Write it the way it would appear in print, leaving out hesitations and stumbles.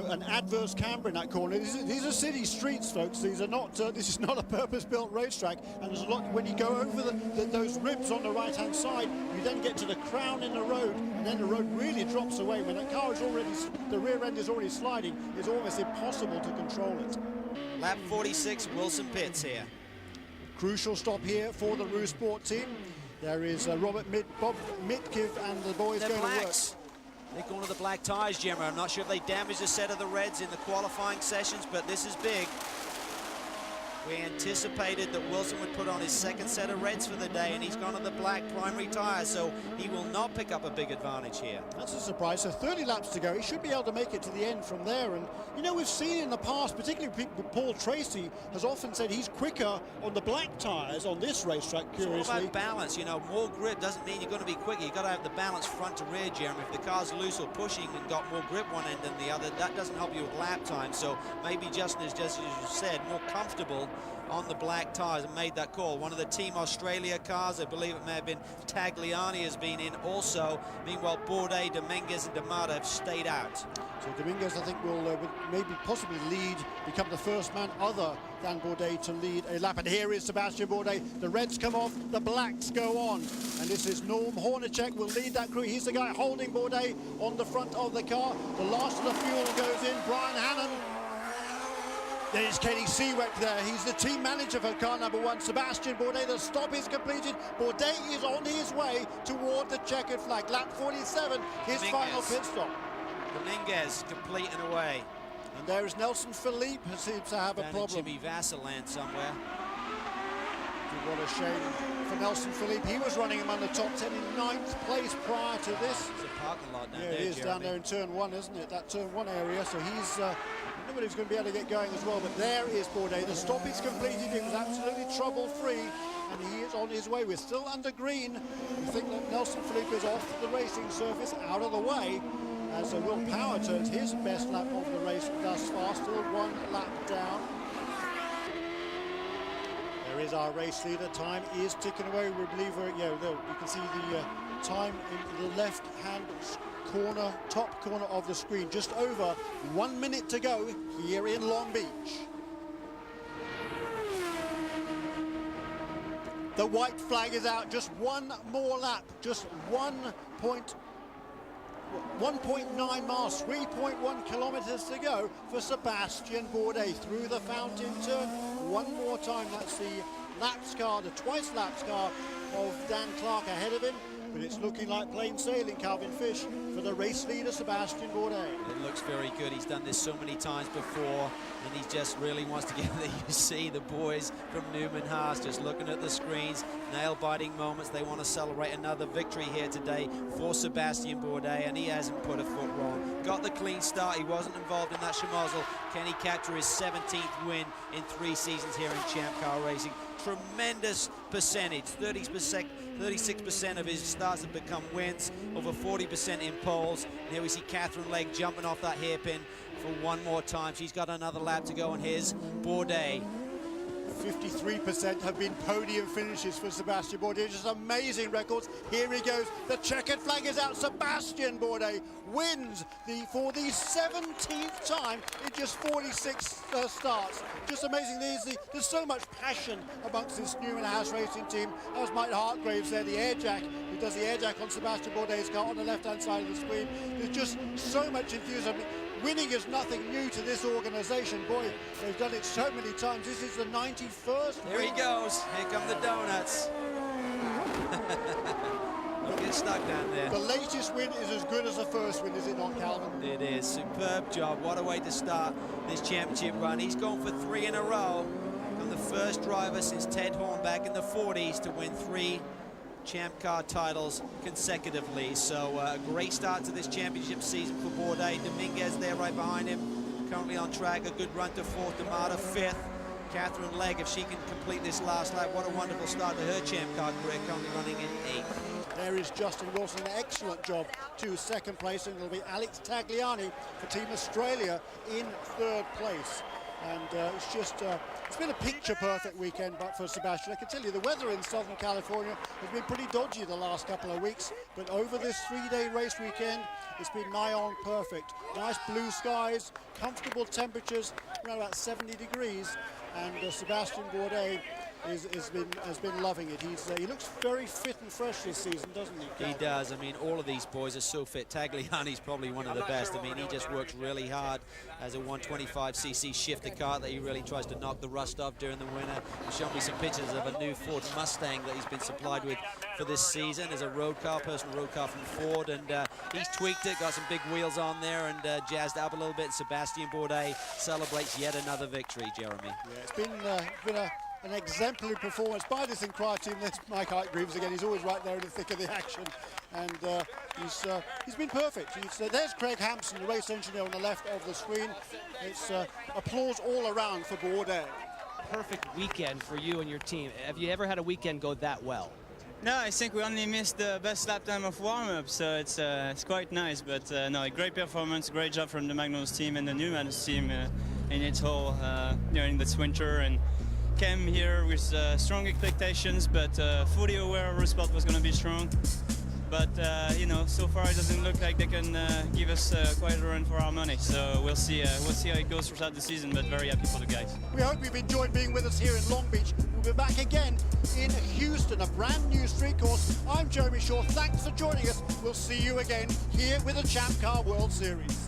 an adverse camber in that corner. These are city streets, folks. These are not. This is not a purpose-built racetrack. And there's a lot. When you go over those ribs on the right-hand side, you then get to the crown in the road, and then the road really drops away. When that car is already, the rear end is already sliding, it's almost impossible to control it. Lap 46, Wilson pits here. Crucial stop here for the Roo Sport team. There is Bob Mitkiv and the boys going to work. They're going to the black tyres, Gemma. I'm not sure if they damaged a set of the reds in the qualifying sessions, but this is big. We anticipated that Wilson would put on his second set of reds for the day, and he's gone to the black primary tyres, so he will not pick up a big advantage here. That's a surprise. So 30 laps to go. He should be able to make it to the end from there. And, you know, we've seen in the past, particularly Paul Tracy has often said he's quicker on the black tyres on this racetrack, curiously. It's all about balance. You know, more grip doesn't mean you're going to be quicker. You've got to have the balance front to rear, Jeremy. If the car's loose or pushing and got more grip one end than the other, that doesn't help you with lap time. So maybe Justin is, just as you said, more comfortable on the black tyres and made that call. One of the Team Australia cars, I believe it may have been Tagliani, has been in also. Meanwhile, Bourdais, Dominguez and D'Amata have stayed out. So Dominguez, I think, will maybe possibly become the first man other than Bourdais to lead a lap. And here is Sebastian Bourdais. The reds come off, the blacks go on. And this is Norm Hornacek will lead that crew. He's the guy holding Bourdais on the front of the car. The last of the fuel goes in. Brian Hannon. There's Kenny Seaweck there. He's the team manager for car number 1. Sebastian Bourdais, the stop is completed. Bourdais is on his way toward the checkered flag. Lap 47, his final pit stop. Dominguez completing away. And there is Nelson Philippe, who seems to have a problem. Jimmy Vassaland somewhere. What a shame for Nelson Philippe. He was running him on the top 10 in 9th place prior to this. It's a parking lot down there, it is, Jeremy. down there in turn 1, isn't it? That turn 1 area. So he's nobody's going to be able to get going as well. But there is Bourdais. The stop is completed. It was absolutely trouble-free, and he is on his way. We're still under green. We think that Nelson Philippe is off the racing surface, out of the way, as Will Power turns his best lap of the race thus far. Still 1 lap down. There is our race leader. Time is ticking away. We believe you can see the time in the left-hand corner, top corner of the screen. Just over 1 minute to go here in Long Beach. The white flag is out. Just one more lap. Just 1.9 miles, 3.1 kilometers to go for Sebastian Bourdais through the fountain turn. One more time. That's the laps car, the twice laps car of Dan Clark ahead of him. But it's looking like plain sailing, Calvin Fish, for the race leader, Sebastian Bourdais. It looks very good. He's done this so many times before, and he just really wants to get there. You see the boys from Newman Haas just looking at the screens, nail-biting moments. They want to celebrate another victory here today for Sebastian Bourdais, and he hasn't put a foot wrong. Got the clean start. He wasn't involved in that schmozzle. Can he capture his 17th win in 3 seasons here in Champ Car Racing? Tremendous percentage, 36% of his starts have become wins, over 40% in poles. And here we see Catherine Legg jumping off that hairpin for one more time. She's got another lap to go, and here's Bourdais. 53% have been podium finishes for Sebastian Bourdais. Just amazing records. Here he goes. The checkered flag is out. Sebastian Bourdais wins for the 17th time in just 46 starts. Just amazing. There's so much passion amongst this Newman House racing team. As Mike Hartgraves there, the air jack, who does the air jack on Sebastian Bourdais' car on the left-hand side of the screen. There's just so much enthusiasm. Winning is nothing new to this organisation. Boy, they've done it so many times. This is the 91st. There he goes. Here come the donuts. Don't get stuck down there. The latest win is as good as the first win, is it not, Calvin? It is. Superb job. What a way to start this championship run. He's gone for 3 in a row. And the first driver since Ted Horn back in the 40s to win 3 Champ Car titles consecutively. So a great start to this championship season for Bourdais. Dominguez there right behind him, currently on track. A good run to 4th. D'Amata 5th. Catherine Legg, if she can complete this last lap, what a wonderful start to her Champ Car career, currently running in 8th. There is Justin Wilson, an excellent job to 2nd place, and it'll be Alex Tagliani for Team Australia in 3rd place. And it's just, it's been a picture-perfect weekend but for Sebastian. I can tell you the weather in Southern California has been pretty dodgy the last couple of weeks, but over this 3-day race weekend, it's been nigh on perfect. Nice blue skies, comfortable temperatures, around about 70 degrees, and Sebastian Bourdais has been loving it. He looks very fit and fresh this season, doesn't he? He does. I mean, all of these boys are so fit. Tagliani's probably one of the best. I mean, he just works really hard as a 125cc shifter car that he really tries to knock the rust off during the winter. He's shown me some pictures of a new Ford Mustang that he's been supplied with for this season as a road car, personal road car from Ford, and he's tweaked it, got some big wheels on there and jazzed up a little bit. Sebastian Bourdais celebrates yet another victory, Jeremy. Yeah, it's been an exemplary performance by this Incry team. There's Mike Hartgreaves again. He's always right there in the thick of the action, and he's been perfect. There's Craig Hampson, the race engineer, on the left of the screen. It's applause all around for Bourdais. Perfect weekend for you and your team. Have you ever had a weekend go that well? No, I think we only missed the best lap time of warm-up, so it's quite nice. But no, great performance, great job from the Magnus team and the Newman's team in its whole in this winter, and came here with strong expectations, but fully aware Eurosport was going to be strong. But so far it doesn't look like they can give us quite a run for our money. So we'll see how it goes throughout the season. But very happy for the guys. We hope you've enjoyed being with us here in Long Beach. We'll be back again in Houston, a brand new street course. I'm Jeremy Shaw. Thanks for joining us. We'll see you again here with the Champ Car World Series.